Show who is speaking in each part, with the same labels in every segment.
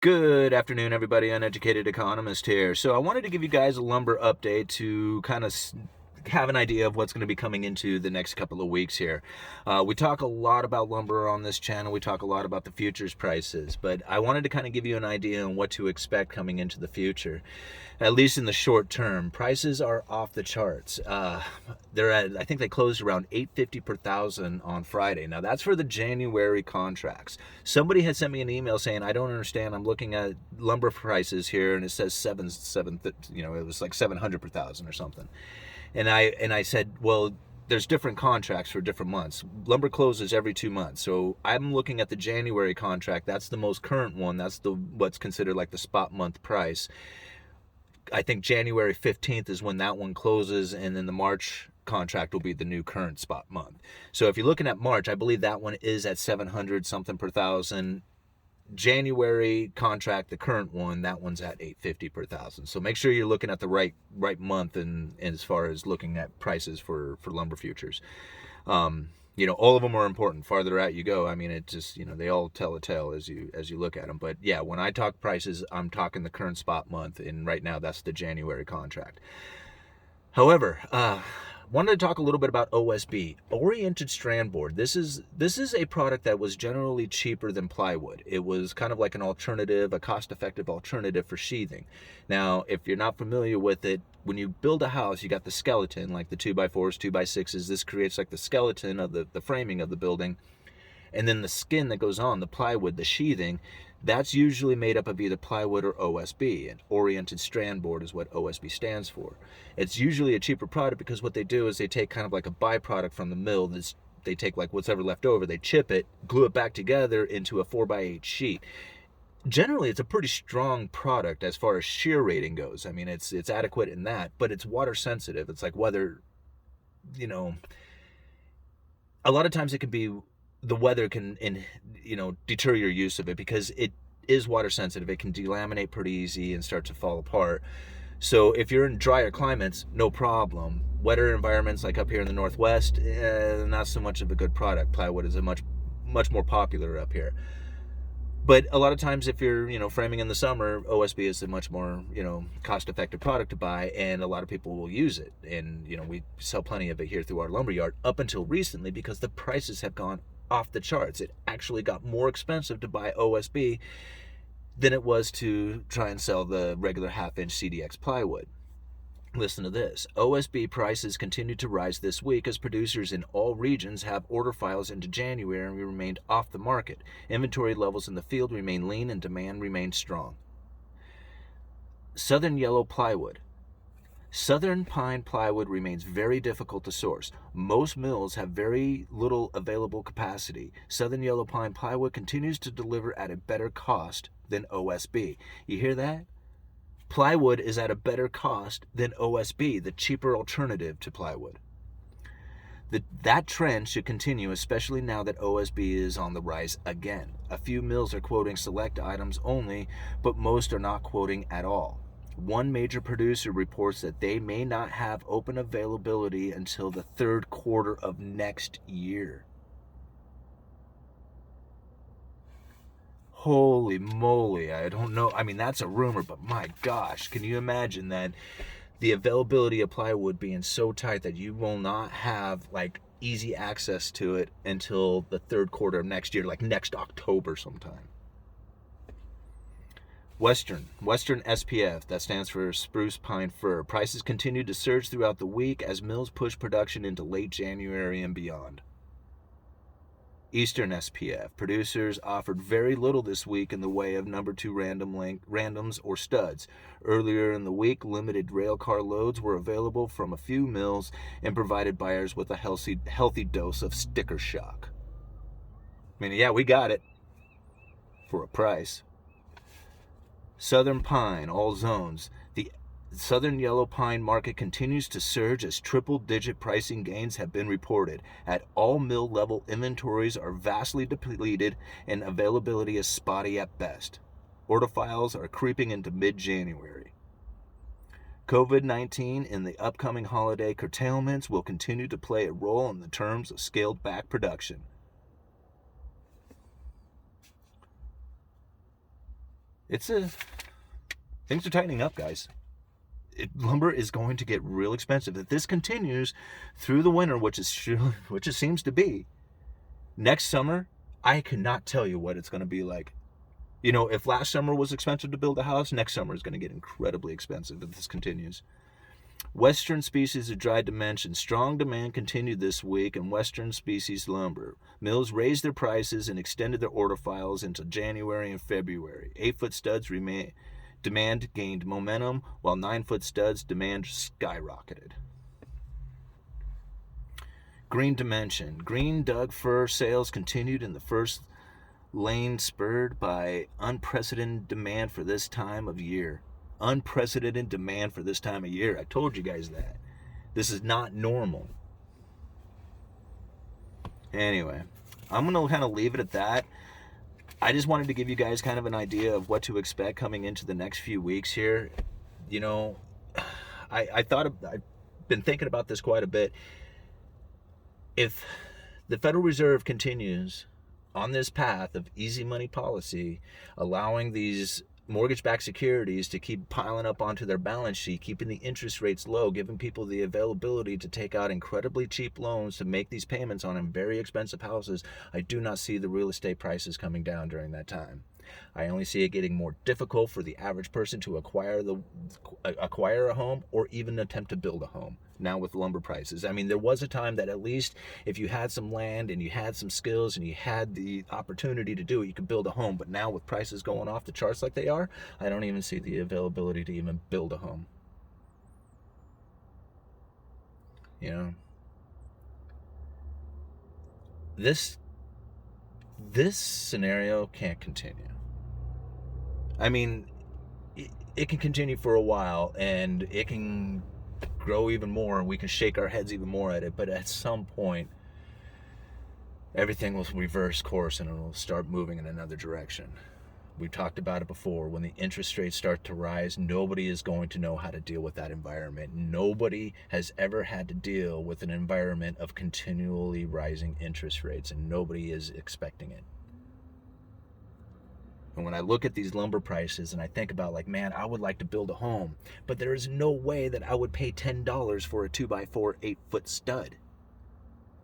Speaker 1: Good afternoon, everybody. Uneducated Economist here. So I wanted to give you guys a lumber update to kind of have an idea of what's going to be coming into the next couple of weeks here. We talk a lot about lumber on this channel. We talk a lot about the futures prices, but I wanted to kind of give you an idea on what to expect coming into the future, at least in the short term. Prices are off the charts. They're at, I think they closed around $850 per thousand on Friday. Now that's for the January contracts. Somebody had sent me an email saying, I don't understand. I'm looking at lumber prices here and it says it was like 700 per thousand or something. And I said, well, there's different contracts for different months. Lumber closes every 2 months. So I'm looking at the January contract. That's the most current one. That's the what's considered like the spot month price. I think January 15th is when that one closes, and then the March contract will be the new current spot month. So if you're looking at March, I believe that one is at 700 something per thousand. January contract, the current one, that one's at 850 per thousand. So make sure you're looking at the right month and as far as looking at prices for lumber futures. All of them are important. Farther out you go, I mean, it just, they all tell a tale as you look at them. But yeah, when I talk prices, I'm talking the current spot month, and right now that's the January contract. However, wanted to talk a little bit about OSB, oriented strand board. This is a product that was generally cheaper than plywood. It was kind of like an alternative, a cost-effective alternative for sheathing. Now, if you're not familiar with it, when you build a house, you got the skeleton, like the 2x4s, 2x6s. This creates like the skeleton of the framing of the building. And then the skin that goes on, the plywood, the sheathing, that's usually made up of either plywood or OSB. And oriented strand board is what OSB stands for. It's usually a cheaper product because what they do is they take kind of like a byproduct from the mill. They take like what's ever left over, they chip it, glue it back together into a 4x8 sheet. Generally, it's a pretty strong product as far as shear rating goes. I mean, it's adequate in that, but it's water sensitive. It's like whether, you know, a lot of times it can be the weather can deter your use of it because it is water sensitive. It can delaminate pretty easy and start to fall apart. So if you're in drier climates, no problem. Wetter environments like up here in the Northwest, not so much of a good product. Plywood is a much more popular up here. But a lot of times if you're framing in the summer, OSB is a much more cost-effective product to buy, and a lot of people will use it. And we sell plenty of it here through our lumber yard up until recently because the prices have gone off the charts. It actually got more expensive to buy OSB than it was to try and sell the regular half-inch CDX plywood. Listen to this. OSB prices continued to rise this week as producers in all regions have order files into January and remained off the market. Inventory levels in the field remain lean and demand remains strong. Southern yellow plywood. Southern pine plywood remains very difficult to source. Most mills have very little available capacity. Southern yellow pine plywood continues to deliver at a better cost than OSB. You hear that? Plywood is at a better cost than OSB, the cheaper alternative to plywood. That trend should continue, especially now that OSB is on the rise again. A few mills are quoting select items only, but most are not quoting at all. One major producer reports that they may not have open availability until the third quarter of next year. Holy moly, I don't know. I mean, that's a rumor, but my gosh, can you imagine that the availability of plywood being so tight that you will not have like easy access to it until the third quarter of next year, like next October sometime. Western SPF, that stands for spruce pine fir. Prices continue to surge throughout the week as mills push production into late January and beyond. Eastern SPF. Producers offered very little this week in the way of number 2 randoms or studs. Earlier in the week, limited railcar loads were available from a few mills and provided buyers with a healthy dose of sticker shock. I mean, yeah, we got it for a price. Southern pine, all zones. The Southern yellow pine market continues to surge as triple-digit pricing gains have been reported. At all mill level, inventories are vastly depleted and availability is spotty at best. Order files are creeping into mid-January. COVID-19 and the upcoming holiday curtailments will continue to play a role in the terms of scaled-back production. things are tightening up, guys. Lumber is going to get real expensive. If this continues through the winter, which it seems to be, next summer, I cannot tell you what it's going to be like. You know, if last summer was expensive to build a house, next summer is going to get incredibly expensive if this continues. Western species of dry dimension. Strong demand continued this week in Western species lumber. Mills raised their prices and extended their order files into January and February. 8-foot studs demand gained momentum, while 9-foot studs demand skyrocketed. Green dimension. Green Doug fir sales continued in the first lane, spurred by unprecedented demand for this time of year. Unprecedented demand for this time of year. I told you guys that. This is not normal. Anyway, I'm going to kind of leave it at that. I just wanted to give you guys kind of an idea of what to expect coming into the next few weeks here. You know, I've been thinking about this quite a bit. If the Federal Reserve continues on this path of easy money policy, allowing these mortgage-backed securities to keep piling up onto their balance sheet, keeping the interest rates low, giving people the availability to take out incredibly cheap loans to make these payments on very expensive houses, I do not see the real estate prices coming down during that time. I only see it getting more difficult for the average person to acquire a home or even attempt to build a home now with lumber prices. I mean, there was a time that at least if you had some land and you had some skills and you had the opportunity to do it, you could build a home. But now with prices going off the charts like they are, I don't even see the availability to even build a home. You know, this scenario can't continue. I mean, it can continue for a while and it can grow even more and we can shake our heads even more at it, but at some point everything will reverse course and it'll start moving in another direction. We talked about it before. When the interest rates start to rise, nobody is going to know how to deal with that environment. Nobody has ever had to deal with an environment of continually rising interest rates, and nobody is expecting it. And when I look at these lumber prices and I think about, like, man, I would like to build a home, but there is no way that I would pay $10 for a 2x4 8-foot stud.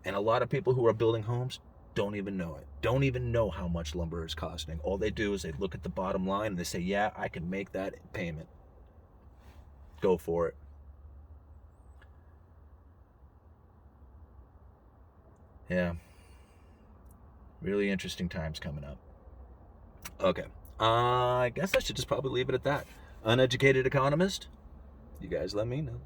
Speaker 1: And a lot of people who are building homes don't even know it. Don't even know how much lumber is costing. All they do is they look at the bottom line and they say, yeah, I can make that payment. Go for it. Yeah. Really interesting times coming up. Okay. I guess I should just probably leave it at that. Uneducated Economist? You guys let me know.